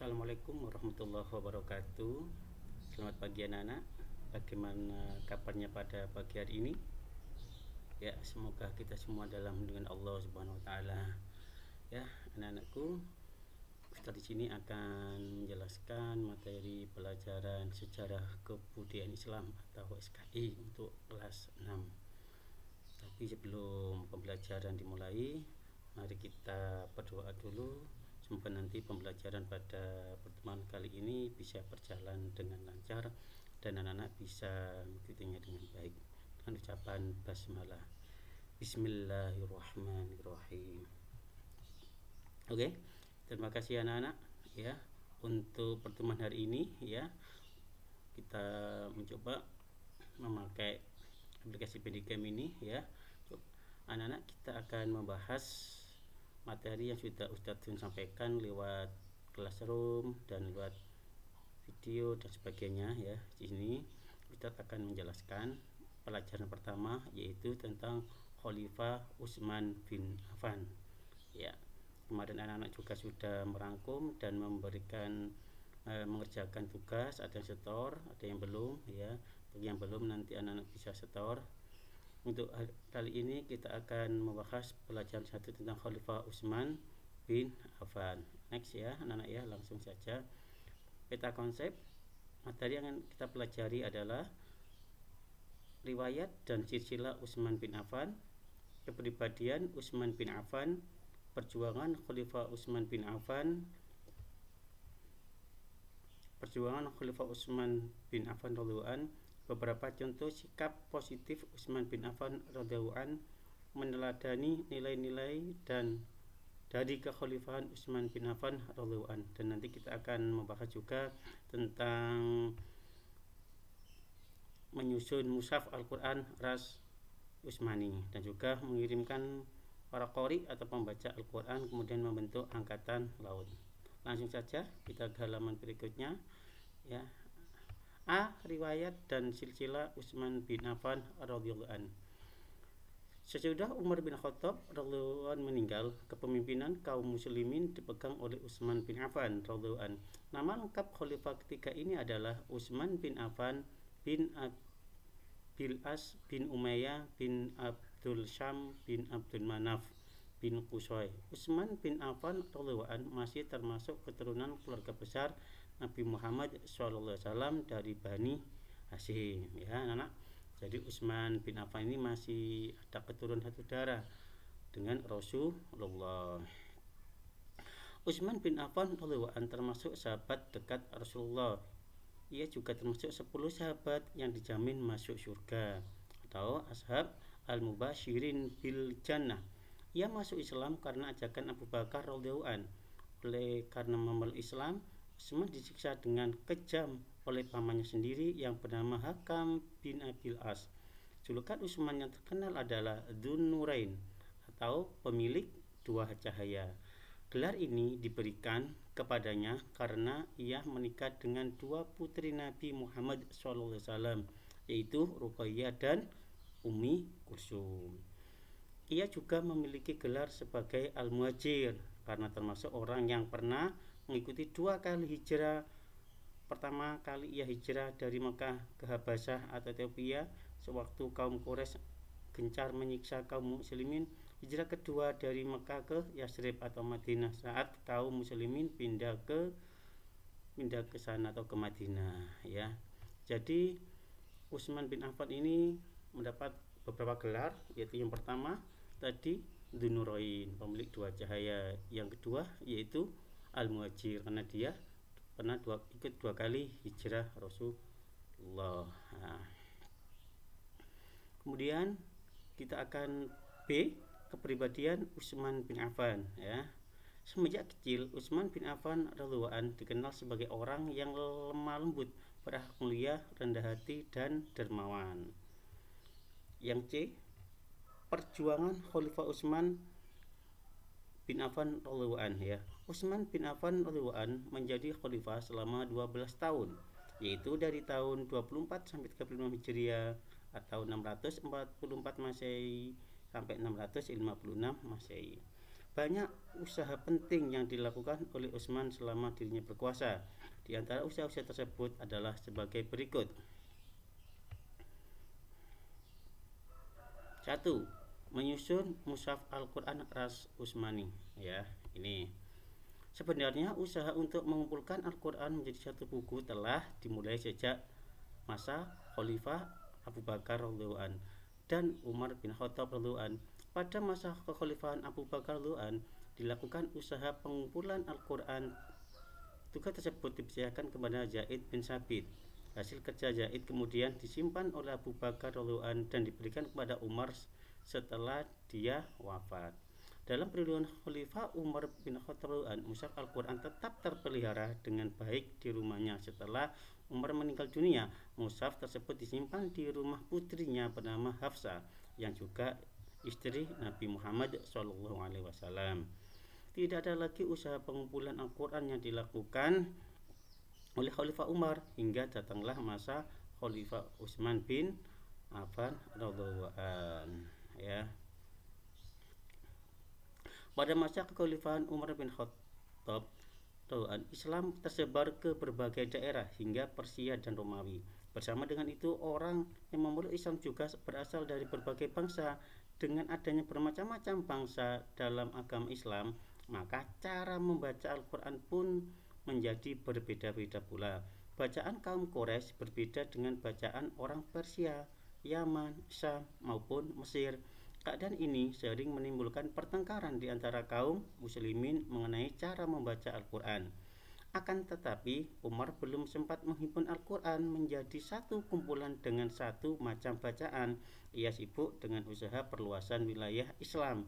Assalamualaikum warahmatullahi wabarakatuh. Selamat pagi anak-anak. Bagaimana kabarnya pada pagi hari ini? Ya, semoga kita semua dalam lindungan Allah Subhanahu wa taala. Ya, anak-anakku, Ustaz di sini akan menjelaskan materi pelajaran Sejarah Kebudayaan Islam atau SKI untuk kelas 6. Tapi sebelum pembelajaran dimulai, mari kita berdoa dulu. Semoga nanti pembelajaran pada pertemuan kali ini bisa berjalan dengan lancar dan anak-anak bisa mengikutinya dengan baik. Dengan ucapan basmalah. Bismillahirrahmanirrahim. Oke, terima kasih anak-anak ya untuk pertemuan hari ini ya. Kita mencoba memakai aplikasi Pedicam ini ya. Anak-anak, kita akan membahas materi yang sudah Ustadz sampaikan lewat classroom dan lewat video dan sebagainya ya. Di sini Ustadz akan menjelaskan pelajaran pertama, yaitu tentang Khalifah Utsman bin Affan. Ya, kemarin anak-anak juga sudah merangkum dan memberikan mengerjakan tugas, ada yang setor, ada yang belum ya. Bagi yang belum, nanti anak-anak bisa setor. Untuk kali ini kita akan membahas pelajaran satu tentang Khalifah Utsman bin Affan. Next ya anak-anak ya, langsung saja. Peta konsep materi yang kita pelajari adalah riwayat dan silsilah Utsman bin Affan, kepribadian Utsman bin Affan, perjuangan Khalifah Utsman bin Affan, radhiyallahu an, beberapa contoh sikap positif Utsman bin Affan radhiyallahu an, meneladani nilai-nilai dan dari kekhalifahan Utsman bin Affan radhiyallahu an. Dan nanti kita akan membahas juga tentang menyusun mushaf Al-Quran Ras Utsmani dan juga mengirimkan para qori atau pembaca Al-Quran kemudian membentuk angkatan laut. Langsung saja kita ke halaman berikutnya ya. A. Riwayat dan silsilah Utsman bin Affan radhiyallahu an. Sesudah Umar bin Khattab radhiyallahu an meninggal, kepemimpinan kaum muslimin dipegang oleh Utsman bin Affan radhiyallahu an. Nama lengkap khalifah ketiga ini adalah Utsman bin Affan bin Abil As bin Umayyah bin Abdul Syam bin Abdul Manaf bin Qusay. Utsman bin Affan radhiyallahu an masih termasuk keturunan keluarga besar Nabi Muhammad SAW dari Bani Hashim ya anak-anak. Jadi Utsman bin Affan ini masih ada keturunan satu darah dengan Rasulullah. Utsman bin Affan radhiyallahu an termasuk sahabat dekat Rasulullah. Ia juga termasuk 10 sahabat yang dijamin masuk surga atau ashab al-mubasyirin bil jannah. Ia masuk Islam karena ajakan Abu Bakar radhiyallahu an. Oleh karena memeluk Islam, Utsman disiksa dengan kejam oleh pamannya sendiri yang bernama Hakam bin Abil As. Julukan Utsman yang terkenal adalah Dzun Nurain atau pemilik dua cahaya. Gelar ini diberikan kepadanya karena ia menikah dengan dua putri Nabi Muhammad SAW, yaitu Ruqayyah dan Ummi Kulsum. Ia juga memiliki gelar sebagai Al-Muhajir karena termasuk orang yang pernah mengikuti 2 kali hijrah. Pertama kali ia hijrah dari Mekah ke Habasyah atau Ethiopia sewaktu kaum Quraisy gencar menyiksa kaum muslimin. Hijrah kedua dari Mekah ke Yasrib atau Madinah saat kaum muslimin pindah ke sana atau ke Madinah ya. Jadi Utsman bin Affan ini mendapat beberapa gelar, yaitu yang pertama tadi Dzun Nurain, pemilik dua cahaya. Yang kedua yaitu Al-Muhajir karena dia pernah ikut 2 kali hijrah Rasulullah. Nah, kemudian kita akan B. Kepribadian Utsman bin Affan ya. Semenjak kecil Utsman bin Affan radhiyallahu an dikenal sebagai orang yang lemah lembut, berakhlak mulia, rendah hati dan dermawan. Yang C. Perjuangan Khalifah Utsman bin Affan radhiyallahu an ya. Utsman bin Affan radhiyallahu an menjadi khalifah selama 12 tahun, yaitu dari tahun 24 sampai 35 Hijriah atau 644 Masehi sampai 656 Masehi. Banyak usaha penting yang dilakukan oleh Utsman selama dirinya berkuasa. Di antara usaha-usaha tersebut adalah sebagai berikut. 1. Menyusun Mushaf Al-Quran Ras Utsmani. Ya, ini sebenarnya usaha untuk mengumpulkan Al-Quran menjadi satu buku telah dimulai sejak masa Khalifah Abu Bakar radhiyallahu an dan Umar bin Khattab radhiyallahu an. Pada masa kekhalifahan Abu Bakar radhiyallahu an dilakukan usaha pengumpulan Al-Quran. Tugas tersebut dipercayakan kepada Zaid bin Sabit. Hasil kerja Zaid kemudian disimpan oleh Abu Bakar radhiyallahu an dan diberikan kepada Umar setelah dia wafat. Dalam periode Khalifah Umar bin Khattab, mushaf Al-Quran tetap terpelihara dengan baik di rumahnya. Setelah Umar meninggal dunia, mushaf tersebut disimpan di rumah putrinya bernama Hafsah, yang juga istri Nabi Muhammad SAW. Tidak ada lagi usaha pengumpulan Al-Quran yang dilakukan oleh Khalifah Umar hingga datanglah masa Khalifah Utsman bin Affan radhiyallahu an. Ya. Pada masa kekhalifahan Umar bin Khattab, Islam tersebar ke berbagai daerah hingga Persia dan Romawi. Bersama dengan itu, orang yang memeluk Islam juga berasal dari berbagai bangsa. Dengan adanya bermacam-macam bangsa dalam agama Islam, maka cara membaca Al-Quran pun menjadi berbeda-beda pula. Bacaan kaum Quraisy berbeda dengan bacaan orang Persia, Yaman, Syam maupun Mesir. Keadaan ini sering menimbulkan pertengkaran di antara kaum muslimin mengenai cara membaca Al-Quran. Akan tetapi, Umar belum sempat menghimpun Al-Quran menjadi satu kumpulan dengan satu macam bacaan. Ia sibuk dengan usaha perluasan wilayah Islam.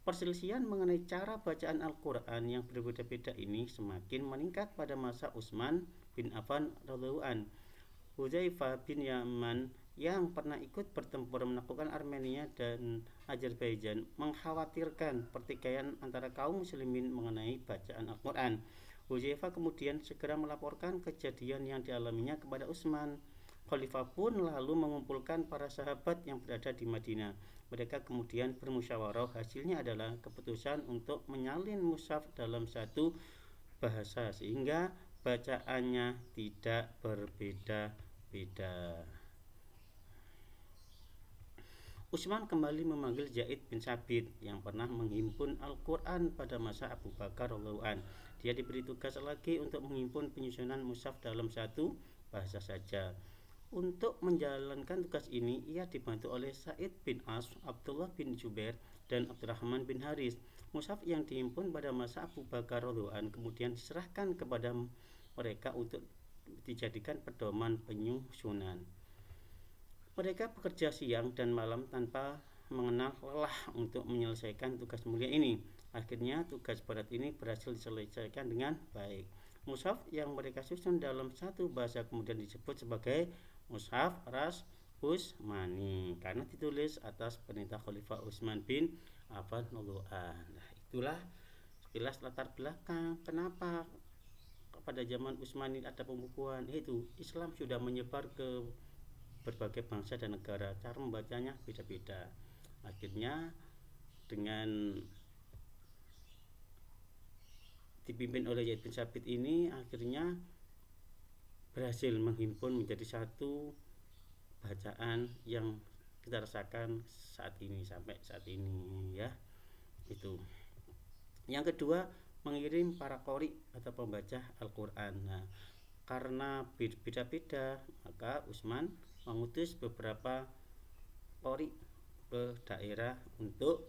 Perselisihan mengenai cara bacaan Al-Quran yang berbeda-beda ini semakin meningkat pada masa Utsman bin Affan radhiyallahu an. Hudzaifah bin Yaman yang pernah ikut bertempur menaklukkan Armenia dan Azerbaijan mengkhawatirkan pertikaian antara kaum muslimin mengenai bacaan Al-Quran. Hudzaifah kemudian segera melaporkan kejadian yang dialaminya kepada Utsman. Khalifah pun lalu mengumpulkan para sahabat yang berada di Madinah. Mereka kemudian bermusyawarah. Hasilnya adalah keputusan untuk menyalin mushaf dalam satu bahasa sehingga bacaannya tidak berbeda-beda. Utsman kembali memanggil Zaid bin Sabit yang pernah menghimpun Al-Quran pada masa Abu Bakar radhiyallahu an. Dia diberi tugas lagi untuk menghimpun penyusunan mushaf dalam satu bahasa saja. Untuk menjalankan tugas ini, ia dibantu oleh Sa'id bin As, Abdullah bin Jubair, dan Abdurrahman bin Haris. Mushaf yang dihimpun pada masa Abu Bakar radhiyallahu an kemudian diserahkan kepada mereka untuk dijadikan pedoman penyusunan. Mereka bekerja siang dan malam tanpa mengenal lelah untuk menyelesaikan tugas mulia ini. Akhirnya tugas berat ini berhasil diselesaikan dengan baik. Mushaf yang mereka susun dalam satu bahasa kemudian disebut sebagai Mushaf Ras Utsmani karena ditulis atas perintah Khalifah Utsman bin Affan radhiyallahu an. Nah, itulah sekilas latar belakang kenapa pada zaman Utsmani ada pembukuan. Itu Islam sudah menyebar ke berbagai bangsa dan negara, cara membacanya beda-beda. Akhirnya dengan dipimpin oleh Zaid bin Sabit ini akhirnya berhasil menghimpun menjadi satu bacaan yang kita rasakan saat ini sampai saat ini ya. Itu. Yang kedua, mengirim para qori atau pembaca Al-Quran. Nah, karena beda-beda maka Utsman mengutus beberapa qori ke daerah untuk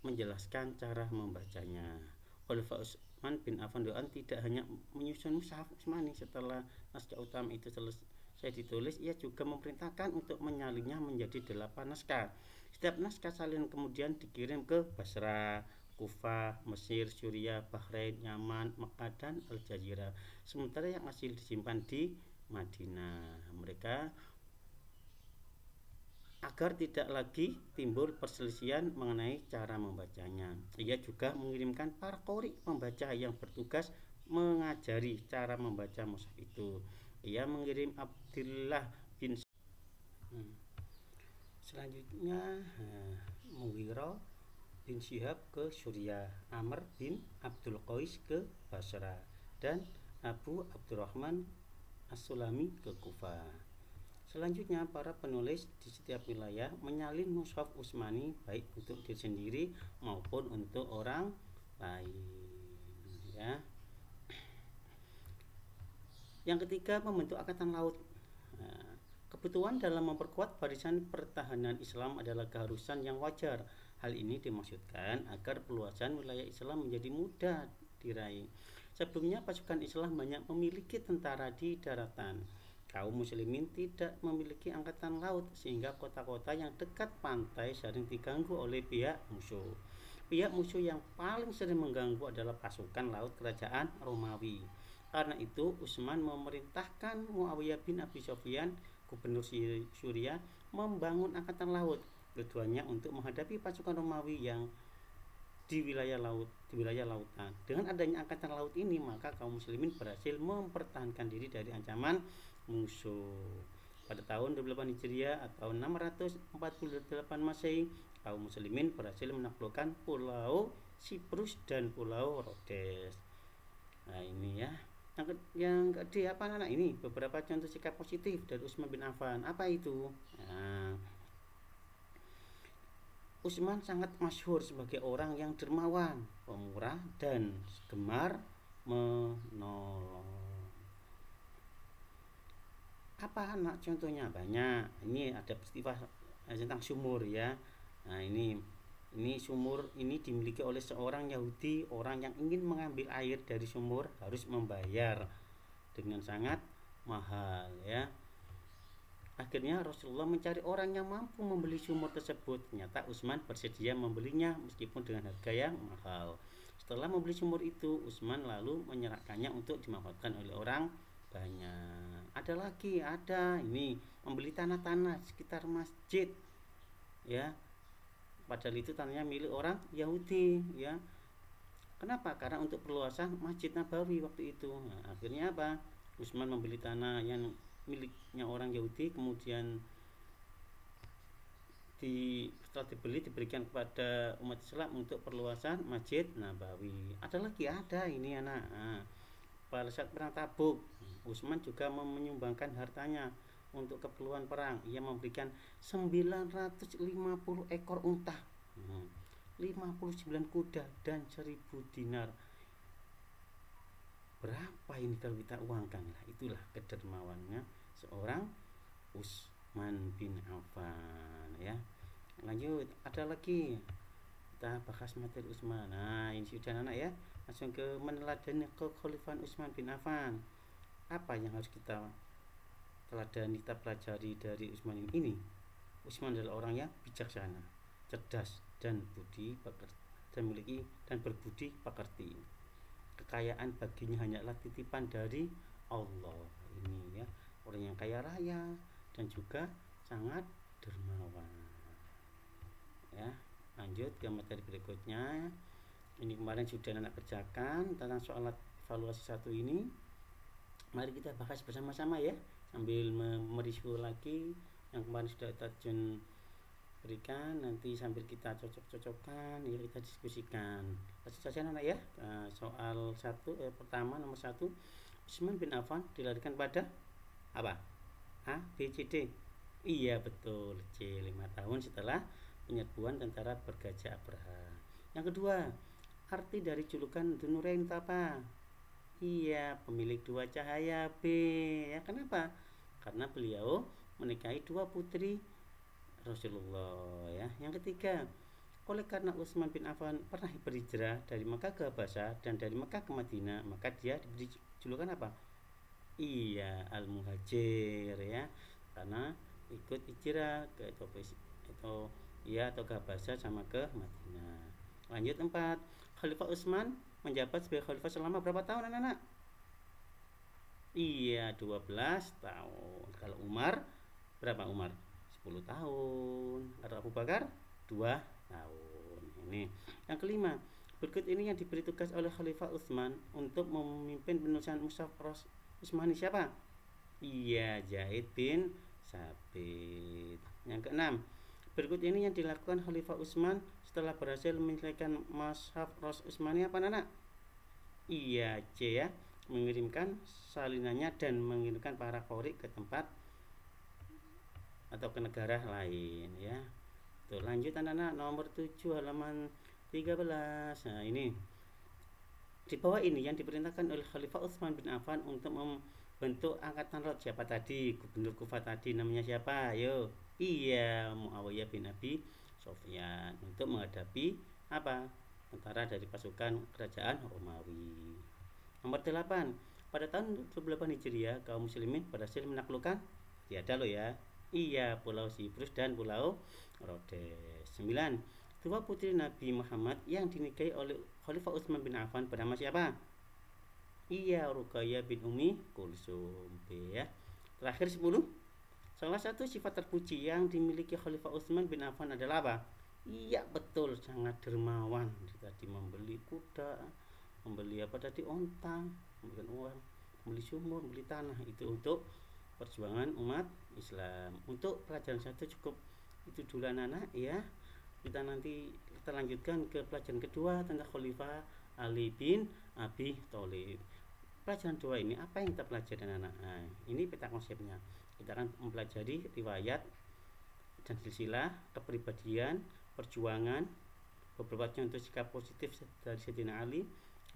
menjelaskan cara membacanya. Khalifah Utsman bin Affan tidak hanya menyusun mushaf Utsmani. Setelah naskah utama itu selesai ditulis, ia juga memerintahkan untuk menyalinnya menjadi 8 naskah. Setiap naskah salin kemudian dikirim ke Basra, Kufah, Mesir, Suriah, Bahrain, Yaman, Mekah, dan Al-Jazirah. Sementara yang asli disimpan di Madinah. Mereka agar tidak lagi timbul perselisihan mengenai cara membacanya. Ia juga mengirimkan para qori pembaca yang bertugas mengajari cara membaca mushaf itu. Ia mengirim Abdullah bin selanjutnya Mughirah bin Syihab ke Suriah, Amr bin Abdul Qais ke Basra, dan Abu Abdurrahman As-Sulami ke Kufah. Selanjutnya, para penulis di setiap wilayah menyalin mushaf Utsmani baik untuk diri sendiri maupun untuk orang lain, ya. Yang ketiga, membentuk angkatan laut. Nah, kebutuhan dalam memperkuat barisan pertahanan Islam adalah keharusan yang wajar. Hal ini dimaksudkan agar peluasan wilayah Islam menjadi mudah diraih. Sebelumnya pasukan Islam banyak memiliki tentara di daratan. Kaum muslimin tidak memiliki angkatan laut sehingga kota-kota yang dekat pantai sering diganggu oleh pihak musuh. Pihak musuh yang paling sering mengganggu adalah pasukan laut kerajaan Romawi. Karena itu Utsman memerintahkan Muawiyah bin Abi Sufyan, gubernur Suriah, membangun angkatan laut. Tujuannya untuk menghadapi pasukan Romawi yang di wilayah lautan. Dengan adanya angkatan laut ini, maka kaum muslimin berhasil mempertahankan diri dari ancaman musuh. Pada tahun 28 Hijriah atau 648 Masehi, kaum muslimin berhasil menaklukkan Pulau Siprus dan Pulau Rhodes. Nah, ini ya. Yang kedua apa anak ini? Beberapa contoh sikap positif dari Utsman bin Affan. Apa itu? Nah, Utsman sangat masyhur sebagai orang yang dermawan, pemurah, dan gemar menolong. Apa anak contohnya? Banyak. Ini ada peristiwa tentang sumur ya. Nah, ini sumur ini dimiliki oleh seorang Yahudi. Orang yang ingin mengambil air dari sumur harus membayar dengan sangat mahal ya. Akhirnya Rasulullah mencari orang yang mampu membeli sumur tersebut. Ternyata Utsman bersedia membelinya meskipun dengan harga yang mahal. Setelah membeli sumur itu, Utsman lalu menyerahkannya untuk dimanfaatkan oleh orang banyak. Ada ini membeli tanah-tanah sekitar masjid ya. Padahal itu tanahnya milik orang Yahudi ya. Kenapa? Karena untuk perluasan Masjid Nabawi waktu itu. Nah, akhirnya apa? Utsman membeli tanah yang miliknya orang Yahudi, kemudian setelah dibeli diberikan kepada umat Islam untuk perluasan Masjid Nabawi. Ada ini anak. Nah, pada saat perang Tabuk, Utsman juga menyumbangkan hartanya untuk keperluan perang. Ia memberikan 950 ekor unta, 59 kuda, dan 1000 dinar. Berapa ini kalau kita uangkan? Lah, itulah kedermawannya seorang Utsman bin Affan ya. Lanjut, ada lagi kita bahas materi Utsman. Nah, ini sudah anak ya. Langsung ke meneladani kekhalifahan Utsman bin Affan. Apa yang harus kita teladani, kita pelajari dari Utsman ini? Utsman adalah orang yang bijaksana, cerdas, dan memiliki dan berbudi pekerti. Kekayaan baginya hanyalah titipan dari Allah. Ini ya, orang yang kaya raya dan juga sangat dermawan. Ya, lanjut ke materi berikutnya. Ini kemarin sudah anak kerjakan tentang soal evaluasi 1 ini. Mari kita bahas bersama-sama ya, sambil mereview lagi yang kemarin sudah Tajun berikan. Nanti sambil kita cocok-cocokkan ya, kita diskusikan. Langsung saja anak ya. Soal 1 pertama nomor 1, Utsman bin Affan dilahirkan pada apa? A, B, C, D. Iya betul, C, 5 tahun setelah penyerbuan tentara bergajah Abraha. Yang kedua, arti dari julukan Dzunurain itu apa? Iya, pemilik 2 cahaya, B. Ya, kenapa? Karena beliau menikahi 2 putri Rasulullah ya. Yang ketiga, oleh karena Utsman bin Affan pernah berhijrah dari Mekah ke Habasah dan dari Mekah ke Madinah, maka dia diberi julukan apa? Iya, Al-Muhajir ya. Karena ikut hijrah ke Ethiopia atau ke Habasah sama ke Madinah. Lanjut 4, Khalifah Utsman menjabat sebagai khalifah selama berapa tahun anak-anak? Iya, 12 tahun. Kalau Umar berapa Umar? 10 tahun. Kalau Abu Bakar 2 tahun. Ini yang kelima, berikut ini yang diberi tugas oleh Khalifah Utsman untuk memimpin penulisan mushaf Utsmani siapa? Iya, Zaid bin Tsabit. Yang keenam, Berikut ini yang dilakukan Khalifah Utsman setelah berhasil menyelesaikan Mushaf Ras Utsmani apa anak? Iya, C ya, mengirimkan salinannya dan mengirimkan para qori ke tempat atau ke negara lain ya. Tuh, lanjut anak-anak, nomor 7 halaman 13. Nah, ini di bawah ini yang diperintahkan oleh Khalifah Utsman bin Affan untuk membentuk angkatan laut. Siapa tadi? Gubernur Kufah tadi namanya siapa? Ayo. Iya, Muawiyah bin Abi Sufyan untuk menghadapi apa? Tentara dari pasukan kerajaan Romawi. Nomor 8. Pada tahun 28 Hijriah, kaum muslimin berhasil menaklukkan tiada lo ya. Iya, Pulau Siprus dan Pulau Rhodes. 9. Dua putri Nabi Muhammad yang dinikahi oleh Khalifah Utsman bin Affan bernama siapa? Iya, Ruqayyah bin Umi Kulsum. B ya. Terakhir 10. Salah satu sifat terpuji yang dimiliki Khalifah Utsman bin Affan adalah apa? Iya, betul, sangat dermawan. Tadi membeli kuda, membeli apa tadi, onta, memberikan uang, membeli sumur, membeli tanah, itu untuk perjuangan umat Islam. Untuk pelajaran satu cukup itu dulu anak-anak ya. Kita nanti kita lanjutkan ke pelajaran kedua tentang Khalifah Ali bin Abi Thalib. Pelajaran 2 ini apa yang kita pelajari anak-anak? Nah, ini peta konsepnya. Kita akan mempelajari riwayat dan silsilah kepribadian, perjuangan, beberapa contoh sikap positif dari Sayyidina Ali,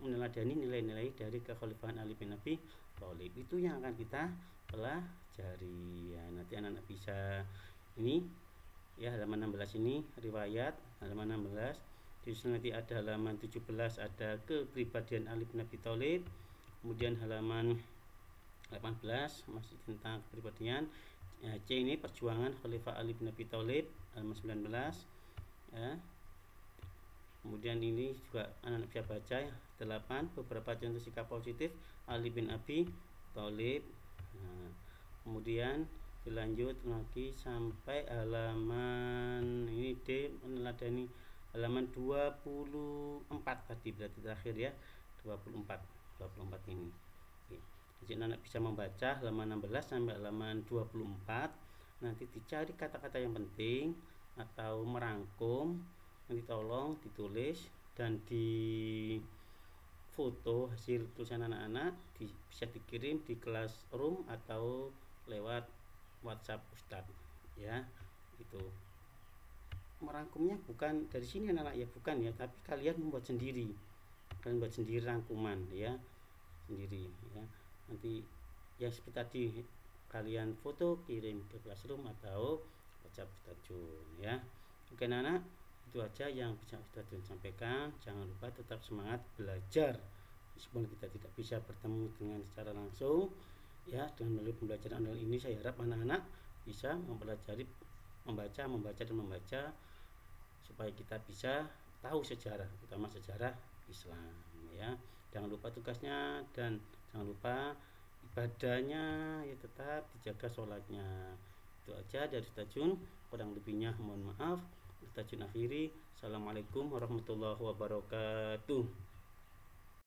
meneladani nilai-nilai dari kekhalifahan Ali bin Abi Thalib. Itu yang akan kita pelajari ya. Nanti anak-anak bisa ini ya, halaman 16 ini riwayat, halaman 16 di sini nanti ada halaman 17 ada kepribadian Ali bin Abi Thalib, kemudian halaman 18 masih tentang kepribadian ya. C ini perjuangan Khalifah Ali bin Abi Thalib, halaman 19 ya. Kemudian ini juga anak-anak bisa baca ya, 8 beberapa contoh sikap positif Ali bin Abi Thalib. Nah, kemudian dilanjut lagi sampai halaman ini D, meneladani halaman 24 tadi, berarti terakhir ya, 24 ini. Oke. Jadi anak bisa membaca halaman 16 sampai halaman 24. Nanti dicari kata-kata yang penting atau merangkum, nanti tolong ditulis dan di foto hasil tulisan anak-anak, bisa dikirim di classroom atau lewat WhatsApp Ustadz ya. Itu merangkumnya bukan dari sini anak-anak ya, bukan ya, tapi kalian membuat sendiri, kalian buat sendiri rangkuman ya, sendiri ya. Nanti ya seperti tadi, kalian foto kirim ke classroom atau WhatsApp Ustadz Jun ya. Oke anak-anak, itu aja yang bisa Ustadz Jun sampaikan. Jangan lupa tetap semangat belajar meskipun kita tidak bisa bertemu dengan secara langsung ya. Dengan melalui pembelajaran online ini saya harap anak-anak bisa mempelajari membaca dan membaca supaya kita bisa tahu sejarah, terutama sejarah Islam ya. Jangan lupa tugasnya dan jangan lupa ibadahnya ya, tetap dijaga sholatnya. Itu aja dari Ustadz Jun, kurang lebihnya mohon maaf. Ustadz Jun akhiri. Assalamualaikum warahmatullahi wabarakatuh.